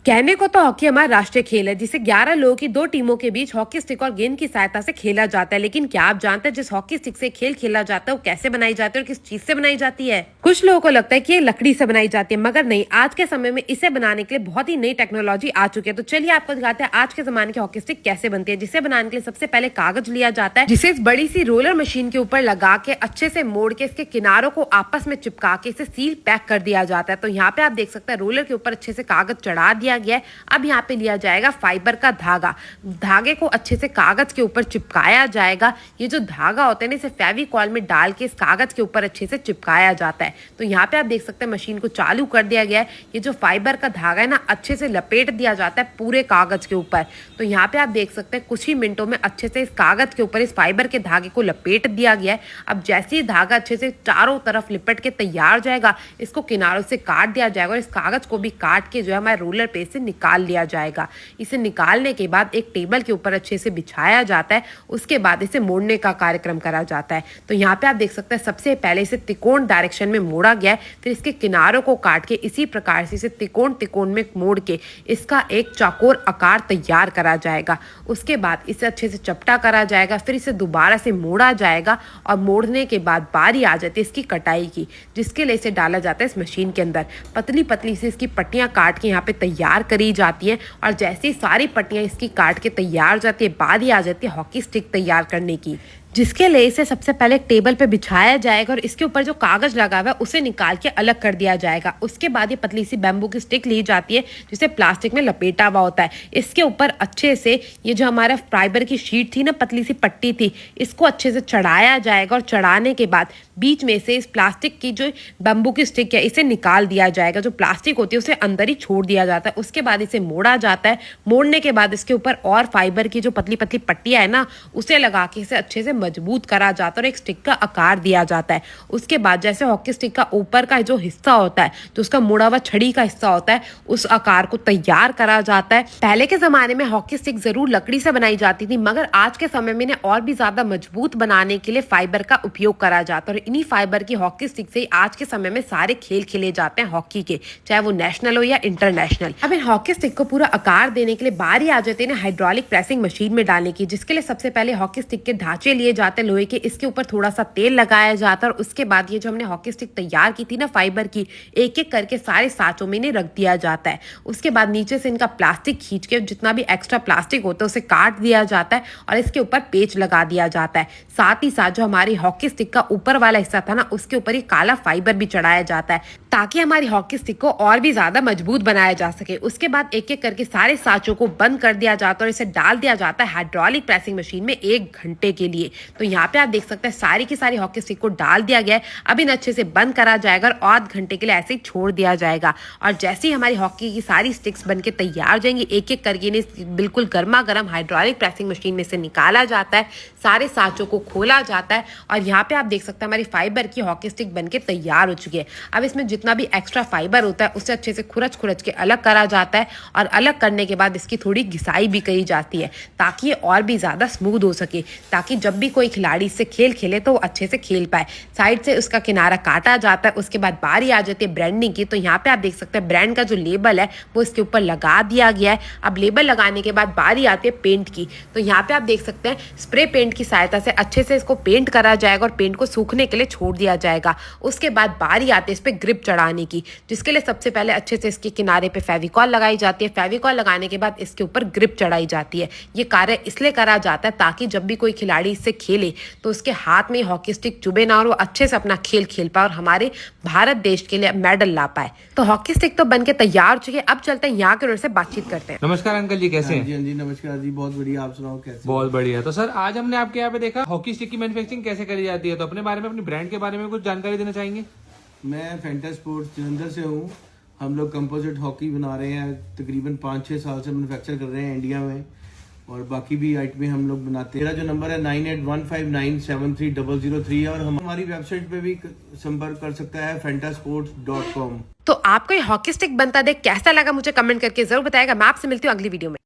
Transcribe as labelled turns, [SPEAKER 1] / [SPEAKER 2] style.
[SPEAKER 1] कहने को तो हॉकी हमारा राष्ट्रीय खेल है जिसे 11 लोगों की दो टीमों के बीच हॉकी स्टिक और गेंद की सहायता से खेला जाता है। लेकिन क्या आप जानते हैं जिस हॉकी स्टिक से खेल खेला जाता है वो कैसे बनाई जाती है और किस चीज से बनाई जाती है? कुछ लोगों को लगता है कि ये लकड़ी से बनाई जाती है, मगर नहीं। आज के समय में इसे बनाने के लिए बहुत ही नई टेक्नोलॉजी आ चुकी है। तो चलिए आपको दिखाते हैं आज के जमाने की हॉकी स्टिक कैसे बनती है। जिसे बनाने के लिए सबसे पहले कागज लिया जाता है, जिसे इस बड़ी सी रोलर मशीन के ऊपर लगा के अच्छे से मोड़ के इसके किनारों को आपस में चिपका के इसे सील पैक कर दिया जाता है। तो यहाँ पे आप देख सकते हैं रोलर के ऊपर अच्छे से कागज चढ़ा दिया गया है। अब यहाँ पे लिया जाएगा फाइबर का धागा, धागे को अच्छे से कागज के ऊपर चिपकाया जाएगा। ये जो धागा होता है ना, इसे फेविकॉल में डाल के इस कागज के ऊपर अच्छे से चिपकाया जाता है। तो यहाँ पे आप देख सकते हैं मशीन को चालू कर दिया गया है। ये जो फाइबर का धागा है ना, अच्छे से लपेट दिया जाता है पूरे कागज के ऊपर। तो यहाँ पे आप देख सकते हैं कुछ ही मिनटों में अच्छे से इस कागज के ऊपर इस फाइबर के धागे को लपेट दिया गया है। अब जैसे ही धागा अच्छे से चारों तरफ लिपट के तैयार हो जाएगा, इसको किनारों से काट दिया जाएगा और इस कागज को भी काट के जो है हमारे रोलर पे से निकाल लिया जाएगा। इसे निकालने के बाद एक टेबल के ऊपर अच्छे से बिछाया जाता है। उसके बाद इसे मोड़ने का कार्यक्रम करा जाता है। तो यहाँ पे आप देख सकते हैं सबसे पहले इसे त्रिकोण डायरेक्शन में मोड़ा गया है, फिर इसके किनारों को काट के इसी प्रकार से इसे त्रिकोण त्रिकोण में मोड़ के इसका एक चौकोर आकार तैयार करा जाएगा। उसके बाद इसे अच्छे से चपटा करा जाएगा, फिर इसे दोबारा से मोड़ा जाएगा और मोड़ने के बाद बारी आ जाती है इसकी कटाई की, जिसके लिए इसे डाला जाता है इस मशीन के अंदर। पतली पतली से इसकी पट्टियां काट के यहाँ पे तैयार करी जाती है और जैसे ही सारी पट्टियां इसकी काट के तैयार हो जाती है, बारी आ जाती है हॉकी स्टिक तैयार करने की, जिसके लिए इसे सबसे पहले एक टेबल पे बिछाया जाएगा और इसके ऊपर जो कागज लगा हुआ है उसे निकाल के अलग कर दिया जाएगा। उसके बाद ये पतली सी बैम्बू की स्टिक ली जाती है जिसे प्लास्टिक में लपेटा हुआ होता है। इसके ऊपर अच्छे से ये जो हमारा फाइबर की शीट थी ना, पतली सी पट्टी थी, इसको अच्छे से चढ़ाया जाएगा और चढ़ाने के बाद बीच में से इस प्लास्टिक की जो बैम्बू की स्टिक है इसे निकाल दिया जाएगा। जो प्लास्टिक होती है उसे अंदर ही छोड़ दिया जाता है। उसके बाद इसे मोड़ा जाता है। मोड़ने के बाद इसके ऊपर और फाइबर की जो पतली पतली पट्टियां है ना, उसे लगा के इसे अच्छे से मजबूत करा जाता है और एक स्टिक का आकार दिया जाता है। उसके बाद जैसे हॉकी स्टिक का ऊपर का जो हिस्सा होता है, जो उसका मुड़ा हुआ छड़ी का हिस्सा होता है, उस आकार को तैयार करा जाता है। पहले के जमाने में हॉकी स्टिक जरूर लकड़ी से बनाई जाती थी, मगर आज के समय में इन्हें और भी ज्यादा मजबूत बनाने के लिए फाइबर का उपयोग करा जाता है। और इन्हीं फाइबर की हॉकी स्टिक से ही आज के समय में सारे खेल खेले जाते हैं हॉकी के, चाहे वो नेशनल हो या इंटरनेशनल। अब इन हॉकी स्टिक को पूरा आकार देने के लिए बारी आ जाती है ना हाइड्रोलिक प्रेसिंग मशीन में डालने की, जिसके लिए सबसे पहले हॉकी स्टिक के ढांचे लिए जाते हैं लोहे के। इसके ऊपर थोड़ा सा तेल लगाया जाता है और उसके बाद ये जो हमने हॉकी स्टिक तैयार की थी ना फाइबर की, एक एक करके सारे साँचों में इन्हें रख दिया जाता है। उसके बाद नीचे से इनका प्लास्टिक खींच के जितना भी एक्स्ट्रा प्लास्टिक होता है उसे काट दिया जाता है और इसके ऊपर पेच लगा दिया जाता है। साथ ही साथ जो हमारी हॉकी स्टिक का ऊपर वाला हिस्सा था ना, उसके ऊपर ही काला फाइबर भी चढ़ाया जाता है ताकि हमारी हॉकी स्टिक को और भी ज्यादा मजबूत बनाया जा सके। उसके बाद एक एक करके सारे साँचों को बंद कर दिया जाता है और इसे डाल दिया जाता है हाइड्रोलिक प्रेसिंग मशीन में 1 घंटे के लिए। तो यहाँ पे आप देख सकते हैं सारी की सारी हॉकी स्टिक को डाल दिया गया है। अब इन्हें अच्छे से बंद करा जाएगा और आध घंटे के लिए ऐसे ही छोड़ दिया जाएगा। और जैसे ही हमारी हॉकी की सारी स्टिक्स बनके तैयार हो जाएंगी, एक एक करके इन्हें बिल्कुल गर्मा गर्म हाइड्रोलिक प्रेसिंग मशीन में से निकाला जाता है, सारे साँचों को खोला जाता है और यहाँ पे आप देख सकते हैं हमारी फाइबर की हॉकी स्टिक बनके तैयार हो चुकी है। अब इसमें जितना भी एक्स्ट्रा फाइबर होता है उसे अच्छे से खुरच खुरच के अलग करा जाता है और अलग करने के बाद इसकी थोड़ी घिसाई भी करी जाती है ताकि ये और भी ज्यादा स्मूथ हो सके, ताकि जब भी कोई खिलाड़ी इससे खेल खेले तो वो अच्छे से खेल पाए। साइड से उसका किनारा काटा जाता है। उसके बाद बारी आ जाती है ब्रांडिंग की। तो यहाँ पे आप देख सकते हैं ब्रांड का जो लेबल है वो इसके ऊपर लगा दिया गया है। अब लेबल लगाने के बाद बारी आती है पेंट की। तो यहाँ पे आप देख सकते हैं स्प्रे पेंट की सहायता से अच्छे से इसको पेंट करा जाएगा और पेंट को सूखने के लिए छोड़ दिया जाएगा। उसके बाद बारी आती है इस पे ग्रिप चढ़ाने की, जिसके लिए सबसे पहले अच्छे से इसके किनारे पे फेविकॉल लगाई जाती है। फेविकॉल लगाने के बाद इसके ऊपर ग्रिप चढ़ाई जाती है। ये कार्य इसलिए करा जाता है ताकि जब भी कोई खिलाड़ी इससे खेले तो उसके हाथ में हॉकी स्टिक चुभे ना और वो अच्छे से अपना खेल खेल पाए और हमारे भारत देश के लिए मेडल ला पाए। तो हॉकी स्टिक तो बनके तैयार हो चुकी है। अब चलते हैं यहाँ के से बातचीत करते हैं।
[SPEAKER 2] नमस्कार अंकल जी, कैसे हैं?
[SPEAKER 3] हाँ जी नमस्कार जी, बहुत बढ़िया। आप सुनाओ कैसे?
[SPEAKER 2] बहुत बढ़िया। तो सर आज हमने आपके यहाँ पे देखा हॉकी स्टिक की मैन्युफैक्चरिंग कैसे करी जाती है, तो अपने बारे में, अपनी ब्रांड के बारे में कुछ जानकारी देना चाहेंगे?
[SPEAKER 3] मैं फैंटा स्पोर्ट्स जलंधर से हूँ। हम लोग कंपोजिट हॉकी बना रहे हैं, तकरीबन 5-6 साल से मैन्युफैक्चर कर रहे हैं इंडिया में, और बाकी भी आइटमें हम लोग बनाते हैं। मेरा जो नंबर है 9815973003 है और हमारी वेबसाइट पे भी संपर्क कर सकता है fantasports.com।
[SPEAKER 1] तो आपको ये हॉकी स्टिक बनता देख कैसा लगा मुझे कमेंट करके जरूर बताएगा। मैं आपसे मिलती हूँ अगली वीडियो में।